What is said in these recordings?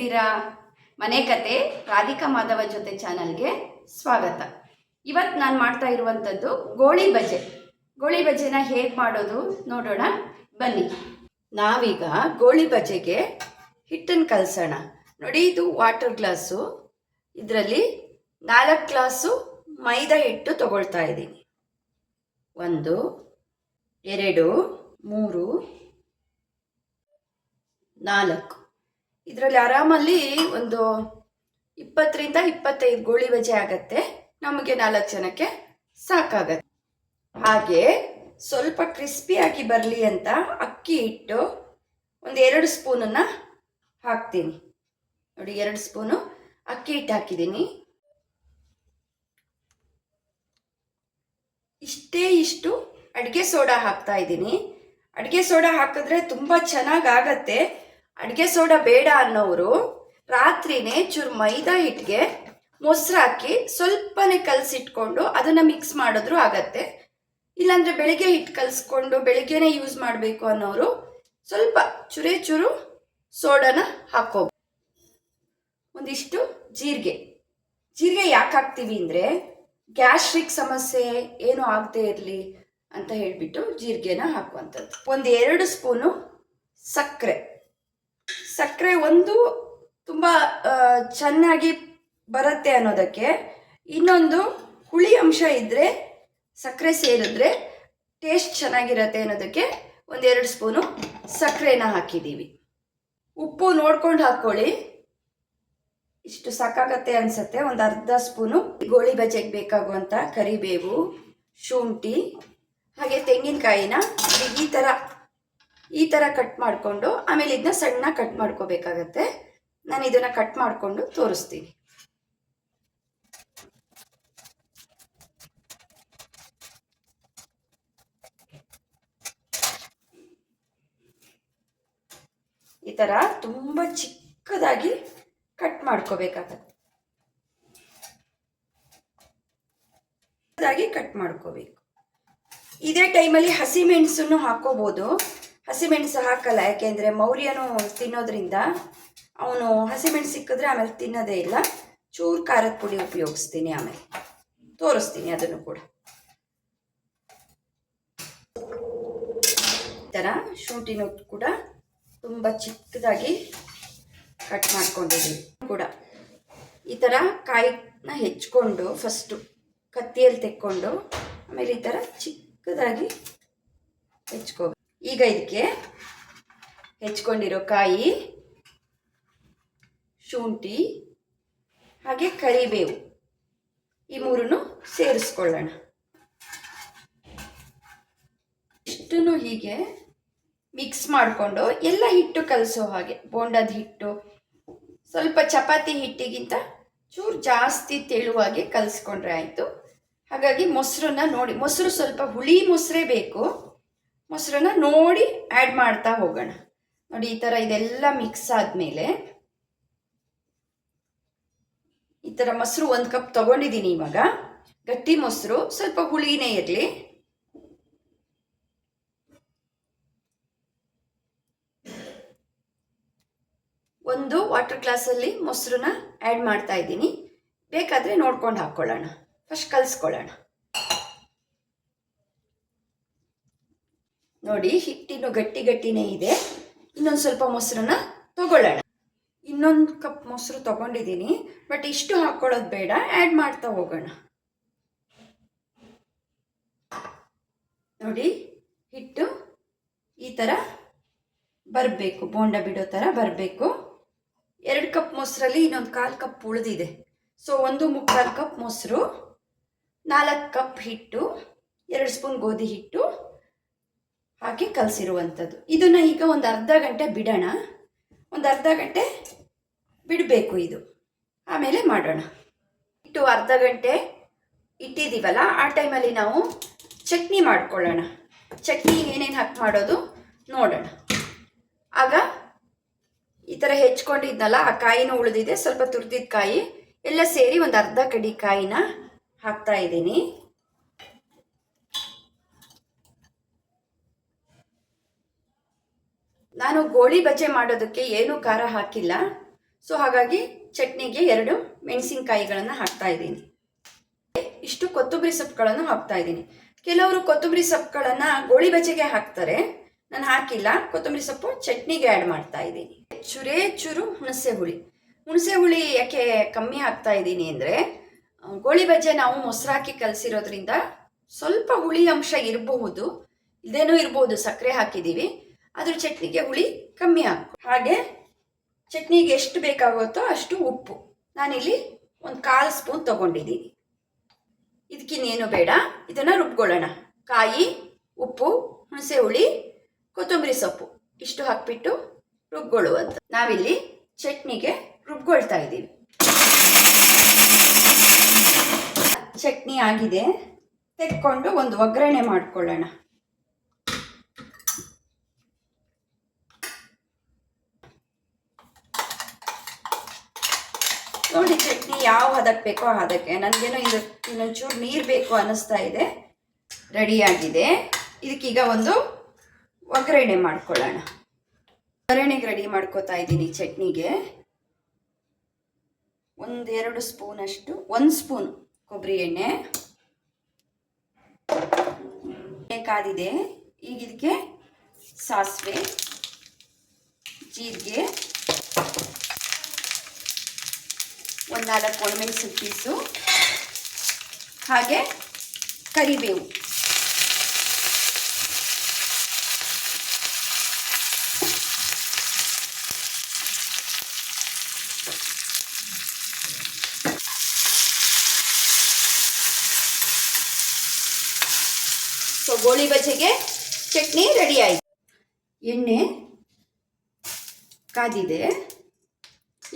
ಹೇಗಿದ್ದೀರಾ? ಮನೆ ಕತೆ ರಾಧಿಕಾ ಮಾಧವ ಜೊತೆ ಚಾನಲ್ಗೆ ಸ್ವಾಗತ. ಇವತ್ತು ನಾನು ಮಾಡ್ತಾ ಇರುವಂಥದ್ದು ಗೋಳಿ ಬಜೆ. ಗೋಳಿ ಬಜೆನ ಹೇಗೆ ಮಾಡೋದು ನೋಡೋಣ ಬನ್ನಿ. ನಾವೀಗ ಗೋಳಿ ಬಜೆಗೆ ಹಿಟ್ಟನ್ನು ಕಲಸೋಣ. ನೋಡಿ, ಇದು ವಾಟರ್ ಗ್ಲಾಸು. ಇದರಲ್ಲಿ 4 ಗ್ಲಾಸು ಮೈದಾ ಹಿಟ್ಟು ತಗೊಳ್ತಾ ಇದ್ದೀನಿ. 1 2 3 4. ಇದರಲ್ಲಿ ಆರಾಮಲ್ಲಿ ಒಂದು 20ರಿಂದ 25 ಗೋಳಿ ಬಜೆ ಆಗತ್ತೆ. ನಮಗೆ 4 ಜನಕ್ಕೆ ಸಾಕಾಗತ್ತೆ. ಹಾಗೆ ಸ್ವಲ್ಪ ಕ್ರಿಸ್ಪಿಯಾಗಿ ಬರಲಿ ಅಂತ ಅಕ್ಕಿ ಹಿಟ್ಟು ಒಂದು 2 ಸ್ಪೂನನ್ನು ಹಾಕ್ತೀನಿ. ನೋಡಿ, 2 ಸ್ಪೂನು ಅಕ್ಕಿ ಹಿಟ್ಟು ಹಾಕಿದ್ದೀನಿ. ಇಷ್ಟು ಅಡುಗೆ ಸೋಡಾ ಹಾಕ್ತಾ ಇದ್ದೀನಿ. ಅಡುಗೆ ಸೋಡಾ ಹಾಕಿದ್ರೆ ತುಂಬ ಚೆನ್ನಾಗಾಗತ್ತೆ. ಅಡುಗೆ ಸೋಡಾ ಬೇಡ ಅನ್ನೋರು ರಾತ್ರಿನೇ ಚೂರು ಮೈದಾ ಹಿಟ್ಟಿಗೆ ಮೊಸರು ಹಾಕಿ ಸ್ವಲ್ಪನೇ ಕಲಸಿಟ್ಕೊಂಡು ಅದನ್ನು ಮಿಕ್ಸ್ ಮಾಡಿದ್ರೂ ಆಗತ್ತೆ. ಇಲ್ಲಾಂದರೆ ಬೆಳಿಗ್ಗೆ ಹಿಟ್ಟು ಕಲಿಸ್ಕೊಂಡು ಬೆಳಿಗ್ಗೆನೇ ಯೂಸ್ ಮಾಡಬೇಕು ಅನ್ನೋರು ಸ್ವಲ್ಪ ಚೂರು ಸೋಡಾನ ಹಾಕೋ. ಒಂದಿಷ್ಟು ಜೀರಿಗೆ ಯಾಕೆ ಹಾಕ್ತೀವಿ ಅಂದರೆ ಗ್ಯಾಸ್ಟ್ರಿಕ್ ಸಮಸ್ಯೆ ಏನೂ ಆಗದೆ ಇರಲಿ ಅಂತ ಹೇಳಿಬಿಟ್ಟು ಜೀರಿಗೆನ ಹಾಕುವಂಥದ್ದು. 2 ಸ್ಪೂನು ಸಕ್ಕರೆ ಒಂದು ತುಂಬ ಚೆನ್ನಾಗಿ ಬರುತ್ತೆ ಅನ್ನೋದಕ್ಕೆ, ಇನ್ನೊಂದು ಹುಳಿ ಅಂಶ ಇದ್ದರೆ ಸಕ್ಕರೆ ಸೇರಿದ್ರೆ ಟೇಸ್ಟ್ ಚೆನ್ನಾಗಿರತ್ತೆ ಅನ್ನೋದಕ್ಕೆ 2 ಸ್ಪೂನು ಸಕ್ಕರೆನ ಹಾಕಿದ್ದೀವಿ. ಉಪ್ಪು ನೋಡ್ಕೊಂಡು ಹಾಕ್ಕೊಳ್ಳಿ, ಇಷ್ಟು ಸಾಕಾಗತ್ತೆ ಅನಿಸುತ್ತೆ. ಒಂದು ಅರ್ಧ ಸ್ಪೂನು ಗೋಳಿ ಬಜೆಗೆ ಬೇಕಾಗುವಂಥ ಕರಿಬೇವು, ಶುಂಠಿ, ಹಾಗೆ ತೆಂಗಿನಕಾಯಿನ ಈ ಥರ ಕಟ್ ಮಾಡಿಕೊಂಡು ಆಮೇಲೆ ಇದನ್ನ ಸಣ್ಣ ಕಟ್ ಮಾಡ್ಕೋಬೇಕಾಗತ್ತೆ. ನಾನು ಇದನ್ನು ಕಟ್ ಮಾಡಿಕೊಂಡು ತೋರಿಸ್ತೀನಿ. ಈ ಥರ ತುಂಬ ಚಿಕ್ಕದಾಗಿ ಕಟ್ ಮಾಡ್ಕೋಬೇಕಾಗತ್ತೆ. ಕಟ್ ಮಾಡ್ಕೋಬೇಕು. ಇದೇ ಟೈಮಲ್ಲಿ ಹಸಿಮೆಣಸನ್ನು ಹಾಕೋಬೋದು. ಹಸಿಮೆಣಸು ಹಾಕಲ್ಲ, ಯಾಕೆಂದರೆ ಮೌರ್ಯನು ತಿನ್ನೋದ್ರಿಂದ ಅವನು ಹಸಿಮೆಣಸು ಸಿಕ್ಕಿದ್ರೆ ಆಮೇಲೆ ತಿನ್ನೋದೇ ಇಲ್ಲ. ಚೂರು ಖಾರದ ಪುಡಿ ಉಪಯೋಗಿಸ್ತೀನಿ, ಆಮೇಲೆ ತೋರಿಸ್ತೀನಿ ಅದನ್ನು ಕೂಡ. ಈ ಥರ ಶುಂಠಿನೂ ಕೂಡ ತುಂಬ ಚಿಕ್ಕದಾಗಿ ಕಟ್ ಮಾಡ್ಕೊಂಡಿದ್ದೀವಿ. ಕೂಡ ಈ ಥರ ಕಾಯಿನ ಹೆಚ್ಕೊಂಡು ಫಸ್ಟು ಕತ್ತಿಯಲ್ಲಿ ತೆಕ್ಕೊಂಡು ಆಮೇಲೆ ಈ ಥರ ಚಿಕ್ಕದಾಗಿ ಹೆಚ್ಕೋಬೇಕು. ಈಗ ಇದಕ್ಕೆ ಹೆಚ್ಕೊಂಡಿರೋ ಕಾಯಿ, ಶುಂಠಿ ಹಾಗೆ ಕರಿಬೇವು ಈ 3 ಸೇರಿಸ್ಕೊಳ್ಳೋಣ. ಇಷ್ಟನ್ನು ಹೀಗೆ ಮಿಕ್ಸ್ ಮಾಡಿಕೊಂಡು ಎಲ್ಲ ಹಿಟ್ಟು ಕಲಸೋ ಹಾಗೆ, ಬೋಂಡದ ಹಿಟ್ಟು ಸ್ವಲ್ಪ ಚಪಾತಿ ಹಿಟ್ಟಿಗಿಂತ ಚೂರು ಜಾಸ್ತಿ ತೆಳುವಾಗಿ ಕಲಿಸ್ಕೊಂಡ್ರೆ ಆಯಿತು. ಹಾಗಾಗಿ ಮೊಸರನ್ನ ನೋಡಿ, ಮೊಸರು ಸ್ವಲ್ಪ ಹುಳಿ ಮೊಸರೇ ಬೇಕು. ಮೊಸರನ್ನ ನೋಡಿ ಆ್ಯಡ್ ಮಾಡ್ತಾ ಹೋಗೋಣ. ನೋಡಿ, ಈ ಥರ ಇದೆಲ್ಲ ಮಿಕ್ಸ್ ಆದಮೇಲೆ ಈ ಥರ ಮೊಸರು 1 ಕಪ್ ತೊಗೊಂಡಿದ್ದೀನಿ. ಇವಾಗ ಗಟ್ಟಿ ಮೊಸರು, ಸ್ವಲ್ಪ ಹುಳಿನೇ ಇರಲಿ. ಒಂದು ವಾಟರ್ ಗ್ಲಾಸಲ್ಲಿ ಮೊಸರನ್ನ ಆ್ಯಡ್ ಮಾಡ್ತಾ ಇದ್ದೀನಿ. ಬೇಕಾದರೆ ನೋಡ್ಕೊಂಡು ಹಾಕ್ಕೊಳ್ಳೋಣ. ಫಸ್ಟ್ ಕಲಿಸ್ಕೊಳ್ಳೋಣ. ನೋಡಿ, ಹಿಟ್ಟಿನ ಗಟ್ಟಿನೇ ಇದೆ. ಇನ್ನೊಂದು ಸ್ವಲ್ಪ ಮೊಸರನ್ನ ತಗೊಳ್ಳೋಣ. 1 ಕಪ್ ಮೊಸರು ತಗೊಂಡಿದ್ದೀನಿ, ಬಟ್ ಇಷ್ಟು ಹಾಕ್ಕೊಳ್ಳೋದು ಬೇಡ, ಆ್ಯಡ್ ಮಾಡ್ತಾ ಹೋಗೋಣ. ನೋಡಿ, ಹಿಟ್ಟು ಈ ಥರ ಬರಬೇಕು, ಬೋಂಡ ಬಿಡೋ ಥರ ಬರಬೇಕು. 2 ಕಪ್ ಮೊಸರಲ್ಲಿ ಇನ್ನೊಂದು 1/4 ಕಪ್ ಉಳಿದಿದೆ. ಸೊ 1/4 ಕಪ್ ಮೊಸರು, 4 ಕಪ್ ಹಿಟ್ಟು, 2 ಸ್ಪೂನ್ ಗೋಧಿ ಹಿಟ್ಟು ಹಾಕಿ ಕಲಸಿರುವಂಥದ್ದು. ಇದನ್ನು ಈಗ ಒಂದು ಅರ್ಧ ಗಂಟೆ ಬಿಡೋಣ. ಒಂದು ಅರ್ಧ ಗಂಟೆ ಬಿಡಬೇಕು ಇದು, ಆಮೇಲೆ ಮಾಡೋಣ. ಹಿಟ್ಟು ಅರ್ಧ ಗಂಟೆ ಇಟ್ಟಿದ್ದೀವಲ್ಲ, ಆ ಟೈಮಲ್ಲಿ ನಾವು ಚಟ್ನಿ ಮಾಡ್ಕೊಳ್ಳೋಣ. ಚಟ್ನಿ ಏನೇನು ಹಾಕಿ ಮಾಡೋದು ನೋಡೋಣ. ಆಗ ಈ ಥರ ಹೆಚ್ಕೊಂಡಿದ್ನಲ್ಲ, ಆ ಕಾಯಿನೂ ಉಳಿದಿದೆ, ಸ್ವಲ್ಪ ತುರಿದಿದ್ದ ಕಾಯಿ ಎಲ್ಲ ಸೇರಿ ಒಂದು ಅರ್ಧ ಕಡಿ ಕಾಯಿನ ಹಾಕ್ತಾ ಇದ್ದೀನಿ. ನಾನು ಗೋಳಿ ಬಜೆ ಮಾಡೋದಕ್ಕೆ ಏನೂ ಖಾರ ಹಾಕಿಲ್ಲ. ಸೊ ಹಾಗಾಗಿ ಚಟ್ನಿಗೆ 2 ಮೆಣಸಿನಕಾಯಿಗಳನ್ನು ಹಾಕ್ತಾ ಇದ್ದೀನಿ. ಇಷ್ಟು ಕೊತ್ತಂಬರಿ ಸೊಪ್ಪುಗಳನ್ನು ಹಾಕ್ತಾ ಇದ್ದೀನಿ. ಕೆಲವರು ಕೊತ್ತಂಬರಿ ಸೊಪ್ಪುಗಳನ್ನು ಗೋಳಿ ಬಜೆಗೆ ಹಾಕ್ತಾರೆ, ನಾನು ಹಾಕಿಲ್ಲ. ಕೊತ್ತಂಬರಿ ಸೊಪ್ಪು ಚಟ್ನಿಗೆ ಆ್ಯಡ್ ಮಾಡ್ತಾ ಇದ್ದೀನಿ. ಚೂರು ಹುಣಸೆ ಹುಳಿ ಯಾಕೆ ಕಮ್ಮಿ ಹಾಕ್ತಾ ಇದ್ದೀನಿ ಅಂದರೆ, ಗೋಳಿ ಬಜೆ ನಾವು ಮೊಸರು ಹಾಕಿ ಕಲಸಿರೋದ್ರಿಂದ ಸ್ವಲ್ಪ ಹುಳಿ ಅಂಶ ಇರಬಹುದು, ಇದೇನೂ ಇರ್ಬೋದು. ಸಕ್ಕರೆ ಹಾಕಿದ್ದೀವಿ, ಅದ್ರ ಚಟ್ನಿಗೆ ಹುಳಿ ಕಮ್ಮಿ ಹಾಕು. ಹಾಗೆ ಚಟ್ನಿಗೆ ಎಷ್ಟು ಬೇಕಾಗುತ್ತೋ ಅಷ್ಟು ಉಪ್ಪು. ನಾನಿಲ್ಲಿ 1/4 ಸ್ಪೂನ್ ತೊಗೊಂಡಿದ್ದೀನಿ. ಇದಕ್ಕಿನ್ನೇನು ಬೇಡ, ಇದನ್ನು ರುಬ್ಕೊಳ್ಳೋಣ. ಕಾಯಿ, ಉಪ್ಪು, ಹುಣಸೆ ಹುಳಿ, ಕೊತ್ತಂಬರಿ ಸೊಪ್ಪು ಇಷ್ಟು ಹಾಕ್ಬಿಟ್ಟು ರುಬ್ಕೊಳ್ಳುವಂತ. ನಾವಿಲ್ಲಿ ಚಟ್ನಿಗೆ ರುಬ್ಕೊಳ್ತಾ ಇದ್ದೀವಿ. ಚಟ್ನಿ ಆಗಿದೆ, ತೆಕ್ಕೊಂಡು ಒಂದು ಒಗ್ಗರಣೆ ಮಾಡ್ಕೊಳ್ಳೋಣ. ನೋಡಿ ಚಟ್ನಿ ಯಾವ ಹದಕ್ಕೆ ಬೇಕೋ ಆ ಹದಕ್ಕೆ. ನನಗೇನೋ ಇನ್ನೊಂಚೂರು ನೀರು ಬೇಕು ಅನ್ನಿಸ್ತಾ ಇದೆ. ರೆಡಿಯಾಗಿದೆ. ಇದಕ್ಕೀಗ ಒಂದು ಒಗ್ಗರಣೆ ಮಾಡ್ಕೊಳ್ಳೋಣ. ಒಗ್ಗರಣೆಗೆ ರೆಡಿ ಮಾಡ್ಕೋತಾ ಇದ್ದೀನಿ. ಚಟ್ನಿಗೆ 1-2 ಸ್ಪೂನ್ ಅಷ್ಟು, 1 ಸ್ಪೂನ್ ಕೊಬ್ಬರಿ ಎಣ್ಣೆ ಕಾದಿದೆ. ಈಗ ಇದಕ್ಕೆ ಸಾಸಿವೆ, ಜೀರಿಗೆ, 4 ಒಣಮೆಣಸಿನ ಪೀಸು, ಹಾಗೆ ಕರಿಬೇವು. ಸೊ ಗೋಳಿ ಬಜೆಗೆ ಚಟ್ನಿ ರೆಡಿ ಆಯಿತು. ಎಣ್ಣೆ ಕಾದಿದೆ,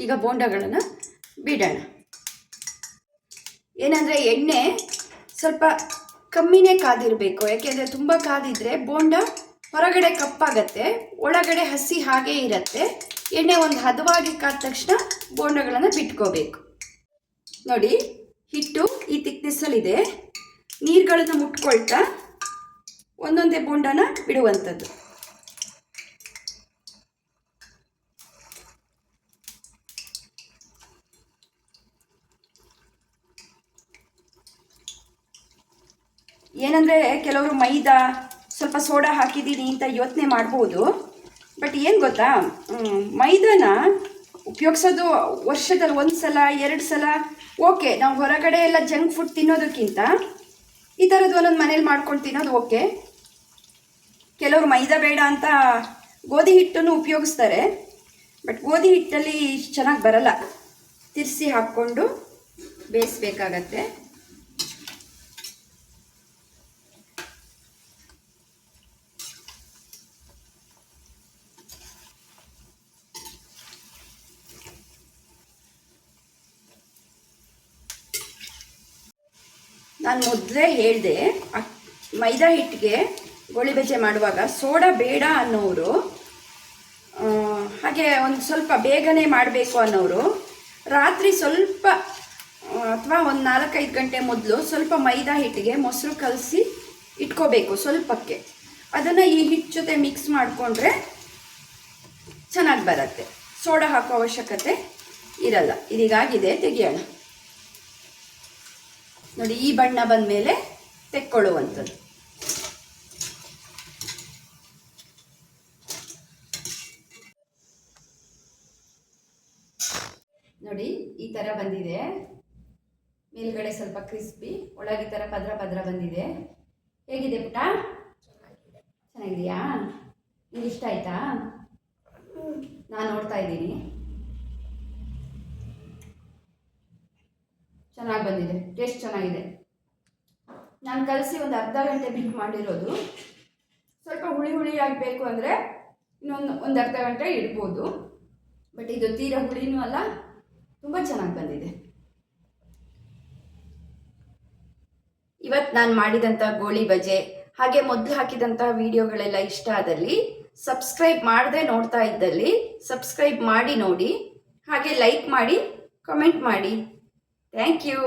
ಈಗ ಬೋಂಡಗಳನ್ನು ಬಿಡೋಣ. ಏನಂದರೆ ಎಣ್ಣೆ ಸ್ವಲ್ಪ ಕಮ್ಮಿನೇ ಕಾದಿರಬೇಕು, ಯಾಕೆಂದರೆ ತುಂಬ ಕಾದಿದ್ರೆ ಬೋಂಡ ಹೊರಗಡೆ ಕಪ್ಪಾಗತ್ತೆ, ಒಳಗಡೆ ಹಸಿ ಹಾಗೇ ಇರುತ್ತೆ. ಎಣ್ಣೆ ಒಂದು ಹದವಾಗಿ ಕಾದ ತಕ್ಷಣ ಬೋಂಡಗಳನ್ನು ಬಿಟ್ಕೋಬೇಕು. ನೋಡಿ, ಹಿಟ್ಟು ಈ ತಿಕ್ನೆಸ್ಸಲ್ಲಿದೆ. ನೀರುಗಳನ್ನು ಮುಟ್ಕೊಳ್ತಾ ಒಂದೊಂದೇ ಬೋಂಡನ ಬಿಡುವಂಥದ್ದು. ಏನಂದರೆ ಕೆಲವರು ಮೈದಾ ಸ್ವಲ್ಪ ಸೋಡಾ ಹಾಕಿದ್ದೀನಿ ಅಂತ ಯೋಚನೆ ಮಾಡ್ಬೋದು. ಬಟ್ ಏನು ಗೊತ್ತಾ, ಮೈದಾನ ಉಪಯೋಗಿಸೋದು ವರ್ಷದಲ್ಲಿ 1 ಸಲ 2 ಸಲ ಓಕೆ. ನಾವು ಹೊರಗಡೆ ಎಲ್ಲ ಜಂಕ್ ಫುಡ್ ತಿನ್ನೋದಕ್ಕಿಂತ ಈ ಥರದ್ದು ಒಂದೊಂದು ಮನೇಲಿ ಮಾಡ್ಕೊಂಡು ತಿನ್ನೋದು ಓಕೆ. ಕೆಲವರು ಮೈದಾ ಬೇಡ ಅಂತ ಗೋಧಿ ಹಿಟ್ಟನ್ನು ಉಪಯೋಗಿಸ್ತಾರೆ. ಬಟ್ ಗೋಧಿ ಹಿಟ್ಟಲ್ಲಿ ಚೆನ್ನಾಗಿ ಬರಲ್ಲ, ತಿರ್ಸಿ ಹಾಕ್ಕೊಂಡು ಬೇಯಿಸ್ಬೇಕಾಗತ್ತೆ. ನಾನು ಮೊದಲೇ ಹೇಳಿದೆ, ಮೈದಾ ಹಿಟ್ಟಿಗೆ ಗೋಳಿ ಬಜೆ ಮಾಡುವಾಗ ಸೋಡಾ ಬೇಡ ಅನ್ನೋರು, ಹಾಗೆ ಒಂದು ಸ್ವಲ್ಪ ಬೇಗನೆ ಮಾಡಬೇಕು ಅನ್ನೋರು ರಾತ್ರಿ ಸ್ವಲ್ಪ ಅಥವಾ ಒಂದು 4-5 ಗಂಟೆ ಮೊದಲು ಸ್ವಲ್ಪ ಮೈದಾ ಹಿಟ್ಟಿಗೆ ಮೊಸರು ಕಲಸಿ ಇಟ್ಕೋಬೇಕು ಸ್ವಲ್ಪಕ್ಕೆ. ಅದನ್ನು ಈ ಹಿಟ್ಟು ಜೊತೆ ಮಿಕ್ಸ್ ಮಾಡಿಕೊಂಡ್ರೆ ಚೆನ್ನಾಗಿ ಬರುತ್ತೆ. ಸೋಡಾ ಹಾಕೋ ಅವಶ್ಯಕತೆ ಇರಲ್ಲ. ಇದೀಗಾಗಿದೆ, ತೆಗಿಯೋಣ. ನೋಡಿ, ಈ ಬಣ್ಣ ಬಂದ ಮೇಲೆ ತೆಕ್ಕೊಳ್ಳುವಂಥದ್ದು. ನೋಡಿ, ಈ ಥರ ಬಂದಿದೆ. ಮೇಲ್ಗಡೆ ಸ್ವಲ್ಪ ಕ್ರಿಸ್ಪಿ, ಒಳಗೆ ಥರ ಪದ್ರ ಬಂದಿದೆ. ಹೇಗಿದೆ ಪುಟ್ಟ? ಚೆನ್ನಾಗಿದೆಯಾ? ನಿಮ್ಗೆ ಇಷ್ಟ ಆಯ್ತಾ? ನಾನು ನೋಡ್ತಾ ಇದ್ದೀನಿ. ಚೆನ್ನಾಗಿ ಬಂದಿದೆ, ಟೇಸ್ಟ್ ಚೆನ್ನಾಗಿದೆ. ನಾನು ಕಲಸಿ ಒಂದು ಅರ್ಧ ಗಂಟೆ ಬಿಟ್ಟು ಮಾಡಿರೋದು. ಸ್ವಲ್ಪ ಹುಳಿ ಆಗಬೇಕು ಅಂದರೆ ಒಂದು ಅರ್ಧ ಗಂಟೆ ಇಡ್ಬೋದು. ಬಟ್ ಇದು ತೀರಾ ಹುಳಿನೂ ಅಲ್ಲ, ತುಂಬ ಚೆನ್ನಾಗಿ ಬಂದಿದೆ. ಇವತ್ತು ನಾನು ಮಾಡಿದಂಥ ಗೋಳಿ ಬಜೆ ಹಾಗೆ ಮೊದಲು ಹಾಕಿದಂಥ ವಿಡಿಯೋಗಳೆಲ್ಲ ಇಷ್ಟ ಆದಲ್ಲಿ, ಸಬ್ಸ್ಕ್ರೈಬ್ ಮಾಡದೆ ನೋಡ್ತಾ ಇದ್ದಲ್ಲಿ ಸಬ್ಸ್ಕ್ರೈಬ್ ಮಾಡಿ ನೋಡಿ, ಹಾಗೆ ಲೈಕ್ ಮಾಡಿ, ಕಮೆಂಟ್ ಮಾಡಿ. Thank you.